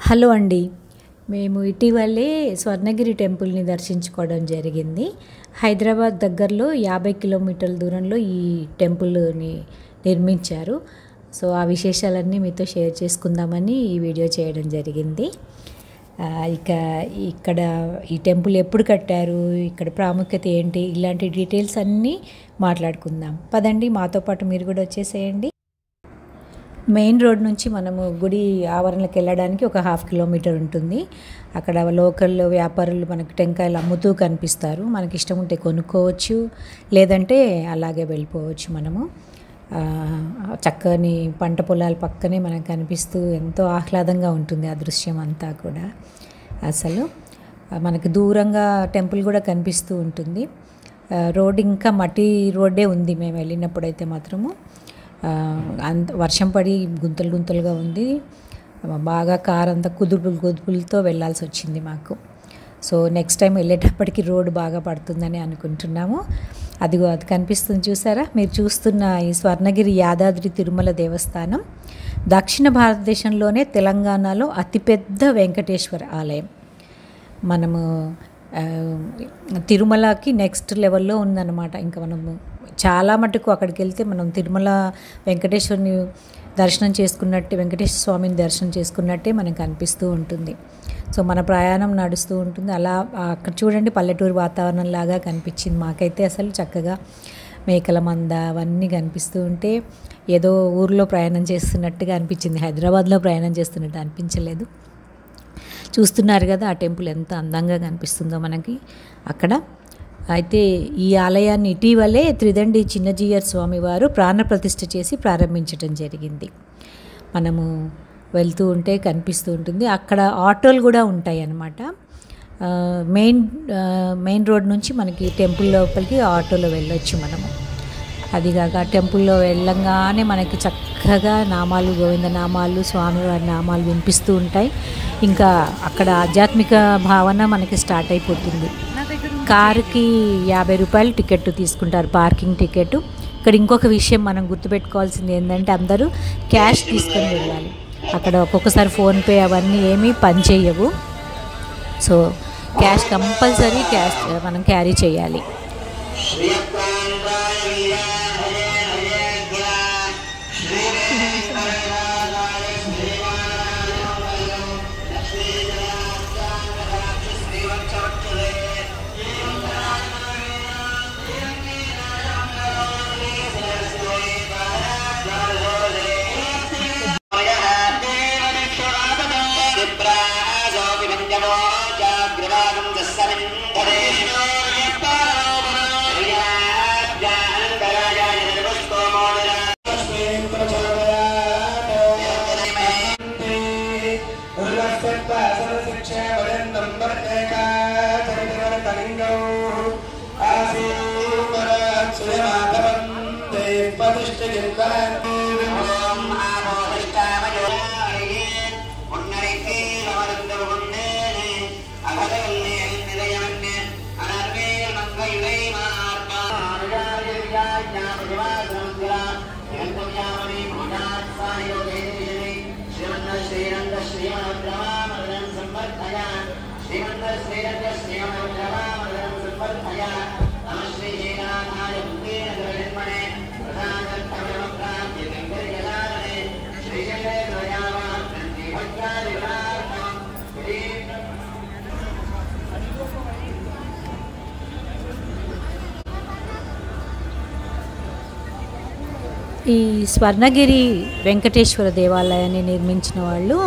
Hello అండి. మేము ఇటీవలే స్వర్ణగిరి టెంపుల్ని దర్శించుకోవడం జరిగింది. హైదరాబాద్ దగ్గరలో 50 కిలోమీటర్ల దూరంలో ఈ టెంపుల్ని నిర్మించారు. సో ఆ విశేషాలన్నీ మీతో షేర్ చేసుకుందామని ఈ వీడియో చేయడం జరిగింది. ఇక్కడ ఈ టెంపుల్ ఎప్పుడు కట్టారు, ఇక్కడ ప్రాముఖ్యత ఏంటి, ఇలాంటి డీటెయిల్స్ అన్నీ మాట్లాడుకుందాం. పదండి, మాతో పాటు మీరు కూడా వచ్చేసేయండి. మెయిన్ రోడ్ నుంచి మనము గుడి ఆవరణకి వెళ్ళడానికి ఒక 1/2 కిలోమీటర్ ఉంటుంది. అక్కడ లోకల్ వ్యాపారులు మనకు టెంకాయలు అమ్ముతూ కనిపిస్తారు. మనకి ఇష్టం ఉంటే కొనుక్కోవచ్చు, లేదంటే అలాగే వెళ్ళిపోవచ్చు. మనము చక్కని పంట పొలాల పక్కనే మనకు కనిపిస్తూ ఎంతో ఆహ్లాదంగా ఉంటుంది ఆ దృశ్యం అంతా కూడా. అసలు మనకు దూరంగా టెంపుల్ కూడా కనిపిస్తూ ఉంటుంది. రోడ్ ఇంకా మట్టి రోడ్డే ఉంది మేము వెళ్ళినప్పుడైతే మాత్రము. వర్షం పడి గుంతలు గుంతలుగా ఉంది. బాగా కారు అంతా కుదుపులతో వెళ్ళాల్సి వచ్చింది మాకు. సో నెక్స్ట్ టైం వెళ్ళేటప్పటికి రోడ్డు బాగా పడుతుందని అనుకుంటున్నాము. అది కనిపిస్తుంది చూసారా. మీరు చూస్తున్న ఈ స్వర్ణగిరి యాదాద్రి తిరుమల దేవస్థానం దక్షిణ భారతదేశంలోనే తెలంగాణలో అతిపెద్ద వెంకటేశ్వర ఆలయం. మనము తిరుమలకి నెక్స్ట్ లెవెల్లో ఉందన్నమాట. ఇంకా మనము చాలా మటుకు అక్కడికి వెళ్తే మనం తిరుమల వెంకటేశ్వర స్వామిని దర్శనం చేసుకున్నట్టే మనకు అనిపిస్తూ ఉంటుంది. సో మన ప్రయాణం నడుస్తూ ఉంటుంది. అలా అక్కడ చూడండి, పల్లెటూరు వాతావరణం లాగా కనిపించింది మాకైతే. అసలు చక్కగా మేకల మంద అవన్నీ కనిపిస్తూ ఉంటే ఏదో ఊర్లో ప్రయాణం చేస్తున్నట్టుగా అనిపించింది. హైదరాబాద్లో ప్రయాణం చేస్తున్నట్టు అనిపించలేదు. చూస్తున్నారు కదా ఆ టెంపుల్ ఎంత అందంగా కనిపిస్తుందో మనకి అక్కడ. అయితే ఈ ఆలయాన్ని ఇటీవలే త్రిదండి చిన్నజీయర్ స్వామివారు ప్రాణప్రతిష్ఠ చేసి ప్రారంభించడం జరిగింది. మనము వెళ్తూ ఉంటే కనిపిస్తూ ఉంటుంది. అక్కడ ఆటోలు కూడా ఉంటాయి అన్నమాట. మెయిన్ రోడ్ నుంచి మనకి టెంపుల్ లోపలికి ఆటోలో వెళ్ళొచ్చు మనము. అదిగాక టెంపుల్లో వెళ్ళంగానే మనకి చక్కగా నామాలు, గోవింద నామాలు, స్వామివారి నామాలు వినిపిస్తూ ఉంటాయి. ఇంకా అక్కడ ఆధ్యాత్మిక భావన మనకి స్టార్ట్ అయిపోతుంది. కారుకి 50 రూపాయలు టికెట్ తీసుకుంటారు, పార్కింగ్ టికెట్. ఇక్కడ ఇంకొక విషయం మనం గుర్తుపెట్టుకోవాల్సింది ఏంటంటే అందరూ క్యాష్ తీసుకొని వెళ్ళాలి. అక్కడ ఒక్కొక్కసారి ఫోన్పే అవన్నీ ఏమీ పనిచేయవు. సో క్యాష్ కంపల్సరీ మనం క్యారీ చేయాలి. ఈ స్వర్ణగిరి వెంకటేశ్వర దేవాలయాన్ని నిర్మించిన వాళ్ళు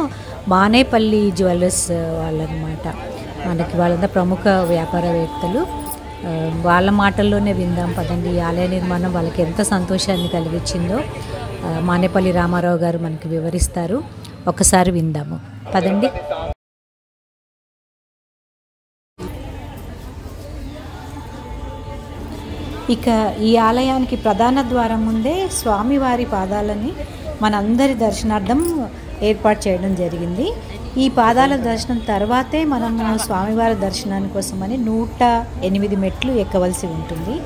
మానేపల్లి జ్యువెలర్స్ వాళ్ళనమాట. మనకి వాళ్ళంతా ప్రముఖ వ్యాపారవేత్తలు. వాళ్ళ మాటల్లోనే విందాం పదండి. ఈ ఆలయ నిర్మాణం వాళ్ళకి ఎంత సంతోషాన్ని కలిగించిందో మానేపల్లి రామారావు గారు మనకి వివరిస్తారు. ఒకసారి విందాము పదండి. ఇక ఈ ఆలయానికి ప్రధాన ద్వారం ముందే స్వామివారి పాదాలని మనందరి దర్శనార్థం ఏర్పాటు చేయడం జరిగింది. ఈ పాదాల దర్శనం తర్వాతే మనము స్వామివారి దర్శనాని కోసమని 108 మెట్లు ఎక్కవలసి ఉంటుంది.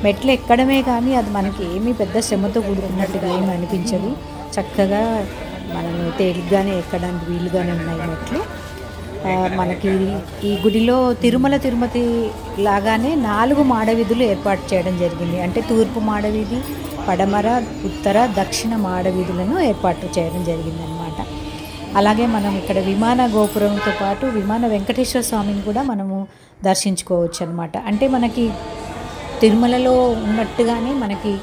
మెట్లు ఎక్కడమే కానీ అది మనకి ఏమీ పెద్ద శ్రమతో కూడుకున్నట్టుగా ఏమి అనిపించదు. చక్కగా మనము తేలిగ్గానే ఎక్కడానికి వీలుగానే ఉన్నాయి మెట్లు. మనకి ఈ గుడిలో తిరుమతి లాగానే 4 మాడవీధులు ఏర్పాటు చేయడం జరిగింది. అంటే తూర్పు మాడవీధి, పడమర, ఉత్తర, దక్షిణ మాడవీధులను ఏర్పాటు చేయడం జరిగిందనమాట. అలాగే మనం ఇక్కడ విమాన గోపురంతో పాటు విమాన వెంకటేశ్వర స్వామిని కూడా మనము దర్శించుకోవచ్చు అనమాట. అంటే మనకి తిరుమలలో ఉన్నట్టుగానే మనకి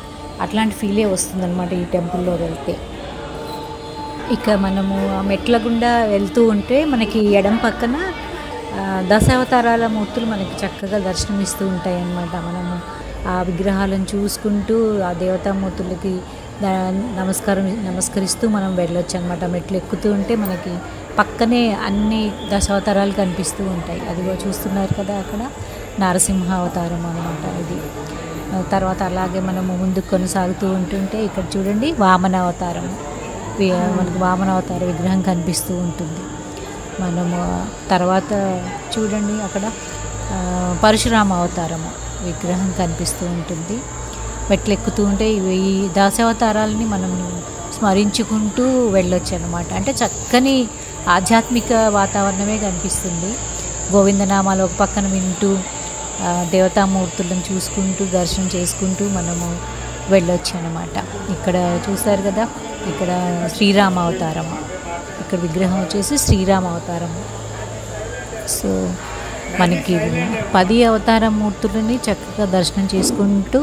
అట్లాంటి ఫీలే వస్తుందన్నమాట ఈ టెంపుల్లో వెళ్తే. ఇక మనము ఆ మెట్ల గుండా వెళ్తూ ఉంటే మనకి ఎడం పక్కన దశావతారాల మూర్తులు మనకి చక్కగా దర్శనమిస్తూ ఉంటాయి అన్నమాట. మనము ఆ విగ్రహాలను చూసుకుంటూ ఆ దేవతామూర్తులకి నమస్కరిస్తూ మనం వెళ్ళొచ్చు అనమాట. మెట్లు ఎక్కుతూ ఉంటే మనకి పక్కనే అన్ని దశావతారాలు కనిపిస్తూ ఉంటాయి. అదిగో చూస్తున్నారు కదా, అక్కడ నరసింహ అవతారం అనమాట ఇది. తర్వాత అలాగే మనము ముందుకు కొనసాగుతూ ఉంటుంటే ఇక్కడ చూడండి వామన అవతారం, మనకు వామన అవతార విగ్రహం కనిపిస్తూ ఉంటుంది. మనము తర్వాత చూడండి అక్కడ పరశురామ అవతారము విగ్రహం కనిపిస్తూ ఉంటుంది. మెట్లు ఎక్కుతూ ఉంటే ఈ దశావతారాలని మనం స్మరించుకుంటూ వెళ్ళొచ్చు అనమాట. అంటే చక్కని ఆధ్యాత్మిక వాతావరణమే కనిపిస్తుంది. గోవిందనామాలు ఒక పక్కన వింటూ దేవతామూర్తులను చూసుకుంటూ దర్శనం చేసుకుంటూ మనము వెళ్ళొచ్చు అనమాట. ఇక్కడ చూస్తారు కదా, ఇక్కడ శ్రీరామ అవతారము, ఇక్కడ విగ్రహం వచ్చేసి శ్రీరామ అవతారము. సో మనకి 10 అవతార మూర్తులని చక్కగా దర్శనం చేసుకుంటూ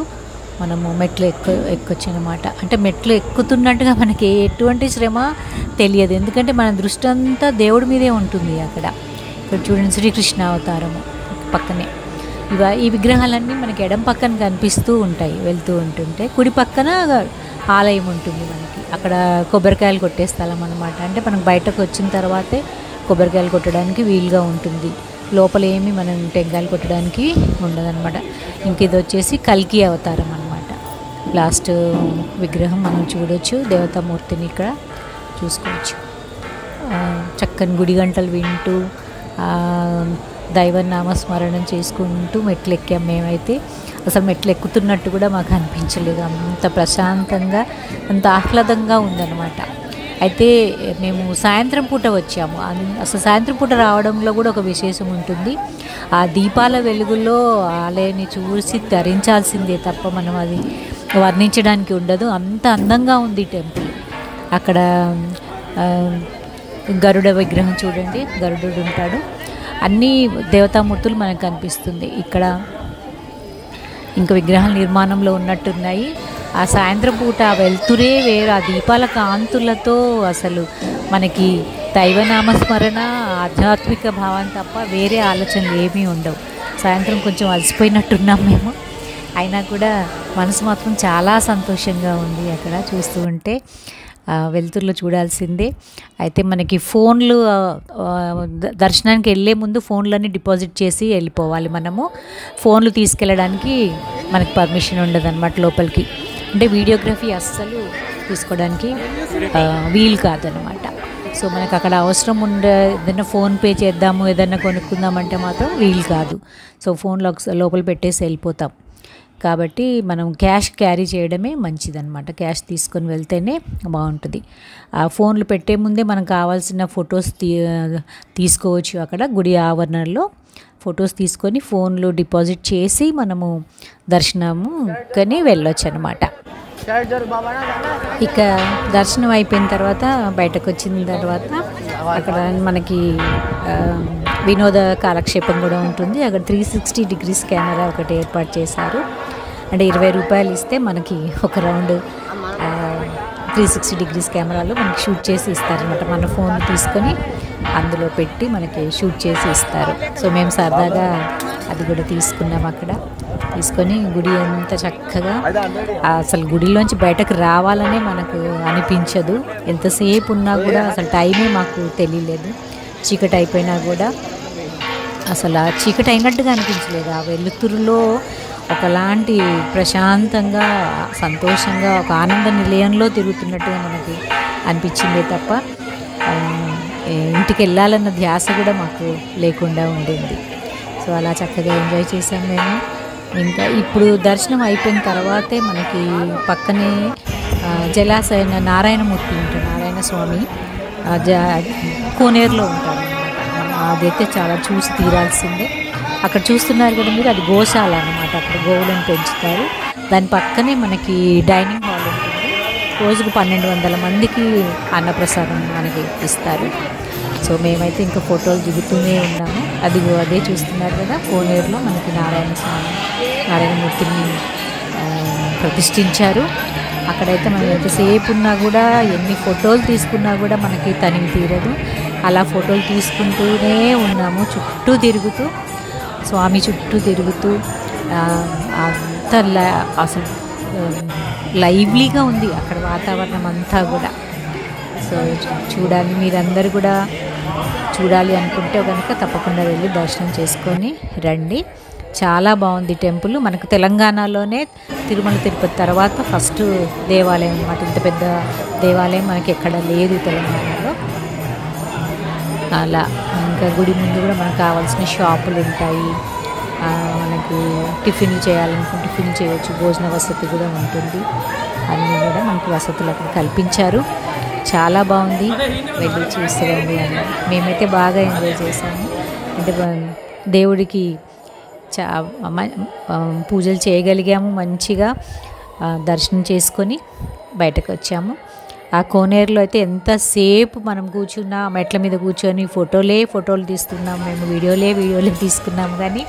మనము మెట్లు ఎక్కొచ్చు అనమాట. అంటే మెట్లు ఎక్కుతున్నట్టుగా మనకి ఎటువంటి శ్రమ తెలియదు, ఎందుకంటే మన దృష్టి అంతా దేవుడి మీదే ఉంటుంది అక్కడ. ఇక్కడ చూడండి శ్రీకృష్ణ అవతారము పక్కనే. ఈ విగ్రహాలన్నీ మనకి ఎడం పక్కన కనిపిస్తూ ఉంటాయి వెళ్తూ ఉంటుంటే. కుడి పక్కన ఆలయం ఉంటుంది మనకి, అక్కడ కొబ్బరికాయలు కొట్టే స్థలం అనమాట. అంటే మనం బయటకు వచ్చిన తర్వాతే కొబ్బరికాయలు కొట్టడానికి వీలుగా ఉంటుంది, లోపల ఏమి మనం టెంకాయలు కొట్టడానికి ఉండదన్నమాట. ఇంక ఇది వచ్చేసి కల్కి అవతారం అనమాట. లాస్ట్ విగ్రహం మనం చూడొచ్చు, దేవతామూర్తిని ఇక్కడ చూసుకోవచ్చు. చక్కని గుడి గంటలు వింటూ దైవ నామస్మరణం చేసుకుంటూ మెట్లు ఎక్కాం మేమైతే. అసలు మెట్లు ఎక్కుతున్నట్టు కూడా మాకు అనిపించలేదు, అంత ప్రశాంతంగా అంత ఆహ్లాదంగా ఉందన్నమాట. అయితే మేము సాయంత్రం పూట వచ్చాము. అసలు సాయంత్రం పూట రావడంలో కూడా ఒక విశేషం ఉంటుంది. ఆ దీపాల వెలుగులో ఆలయాన్ని చూసి ధరించాల్సిందే తప్ప మనం అది వర్ణించడానికి ఉండదు, అంత అందంగా ఉంది టెంపుల్. అక్కడ గరుడ విగ్రహం చూడండి, గరుడు ఉంటాడు, అన్ని దేవతామూర్తులు మనకు కనిపిస్తుంది. ఇక్కడ ఇంకా విగ్రహాల నిర్మాణంలో ఉన్నట్టున్నాయి. ఆ సాయంత్రం పూట వెళ్తురే వేరు, ఆ దీపాల కాంతులతో అసలు మనకి దైవనామస్మరణ ఆధ్యాత్మిక భావం తప్ప వేరే ఆలోచనలు ఏమీ ఉండవు. సాయంత్రం కొంచెం అలసిపోయినట్టున్నాం మేము, అయినా కూడా మనసు మాత్రం చాలా సంతోషంగా ఉంది అక్కడ చూస్తూ ఉంటే. వెలుతురులో చూడాల్సిందే. అయితే మనకి ఫోన్లు దర్శనానికి వెళ్ళే ముందు ఫోన్లన్నీ డిపాజిట్ చేసి వెళ్ళిపోవాలి మనము. ఫోన్లు తీసుకెళ్ళడానికి మనకి పర్మిషన్ ఉండదన్నమాట లోపలికి. అంటే వీడియోగ్రఫీ అస్సలు తీసుకోవడానికి వీలు కాదనమాట. సో మనకు అక్కడ అవసరం ఏదైనా ఫోన్పే చేద్దాము, ఏదైనా కొనుక్కుందామంటే మాత్రం వీలు కాదు. సో ఫోన్లో లోపల పెట్టేసి వెళ్ళిపోతాం. కాబట్టి మనం క్యాష్ క్యారీ చేయడమే మంచిదన్నమాట, క్యాష్ తీసుకొని వెళ్తేనే బాగుంటుంది. ఆ ఫోన్లు పెట్టే ముందే మనకు కావాల్సిన ఫొటోస్ తీసుకోవచ్చు. అక్కడ గుడి ఆవరణలో ఫొటోస్ తీసుకొని ఫోన్లు డిపాజిట్ చేసి మనము దర్శనము కానీ వెళ్ళొచ్చు అనమాట. ఇక దర్శనం అయిపోయిన తర్వాత బయటకు వచ్చిన తర్వాత అక్కడ మనకి వినోద కాలక్షేపం కూడా ఉంటుంది. అక్కడ 360 డిగ్రీస్ కెమెరా ఒకటి ఏర్పాటు చేశారు. అంటే 20 రూపాయలు ఇస్తే మనకి ఒక రౌండ్ 360 డిగ్రీస్ కెమెరాలో మనకి షూట్ చేసి ఇస్తారనమాట. మన ఫోన్ తీసుకొని అందులో పెట్టి మనకి షూట్ చేసి ఇస్తారు. సో మేము సరదాగా అది కూడా తీసుకున్నాం. అక్కడ తీసుకొని గుడి ఎంత చక్కగా, అసలు గుడిలోంచి బయటకు రావాలనే మనకు అనిపించదు. ఎంతసేపు ఉన్నా కూడా అసలు టైమే మాకు తెలియలేదు. చీకటి అయిపోయినా కూడా అసలు ఆ చీకటి అయినట్టుగా అనిపించలేదు. ఆ వెలుతురులో ఒకలాంటి ప్రశాంతంగా, సంతోషంగా, ఒక ఆనంద నిలయంలో తిరుగుతున్నట్టుగా మనకి అనిపించిందే తప్ప ఇంటికి వెళ్ళాలన్న ధ్యాస కూడా మాకు లేకుండా ఉండింది. సో అలా చక్కగా ఎంజాయ్ చేసాం మేము. ఇంకా ఇప్పుడు దర్శనం అయిపోయిన తర్వాతే మనకి పక్కనే జలాశయ నారాయణమూర్తి ఉంటారు, నారాయణ స్వామి కోనేరులో ఉంటారు. అదైతే చాలా చూసి తీరాల్సిందే. అక్కడ చూస్తున్నారు కదా మీరు, అది గోశాల అన్నమాట. అక్కడ గోవులను పెంచుతారు. దాని పక్కనే మనకి డైనింగ్ హాల్ ఉంటుంది. రోజుకు 1200 మందికి అన్నప్రసాదం మనకి ఇస్తారు. సో మేమైతే ఇంకా ఫోటోలు దిగుతూనే ఉన్నాము. అదే చూస్తున్నారు కదా, కోనేరులో మనకి నారాయణమూర్తిని ప్రతిష్ఠించారు. అక్కడైతే మనం ఎంతసేపు ఉన్నా కూడా, ఎన్ని ఫోటోలు తీసుకున్నా కూడా మనకి తనివి తీరదు. అలా ఫోటోలు తీసుకుంటూనే ఉన్నాము, చుట్టూ తిరుగుతూ, స్వామి చుట్టూ తిరుగుతూ. అంత అసలు లైవ్లీగా ఉంది అక్కడ వాతావరణం అంతా కూడా. సో చూడాలి, మీరందరూ కూడా చూడాలి అనుకుంటే కనుక తప్పకుండా వెళ్ళి దర్శనం చేసుకొని రండి. చాలా బాగుంది టెంపుల్. మనకు తెలంగాణలోనే తిరుమల తిరుపతి తర్వాత ఫస్ట్ దేవాలయం అన్నమాట. ఇంత పెద్ద దేవాలయం మనకి ఎక్కడ లేదు తెలంగాణలో. అలా ఇంకా గుడి ముందు కూడా మనకు కావాల్సిన షాపులు ఉంటాయి. మనకు టిఫిన్లు చేయాలనుకుంటే టిఫిన్ చేయొచ్చు, భోజన వసతి కూడా ఉంటుంది. అన్నీ కూడా మనకి వసతులు అక్కడ కల్పించారు. చాలా బాగుంది, వెళ్ళి చూస్తారండి అని. మేమైతే బాగా ఎంజాయ్ చేసాము. అంటే దేవుడికి పూజలు చేయగలిగాము, మంచిగా దర్శనం చేసుకొని బయటకు వచ్చాము. ఆ కోనేరులో అయితే ఎంతసేపు మనం కూర్చున్నా, మెట్ల మీద కూర్చొని ఫోటోలు తీస్తున్నాము. మేము వీడియోలే తీసుకున్నాము. కానీ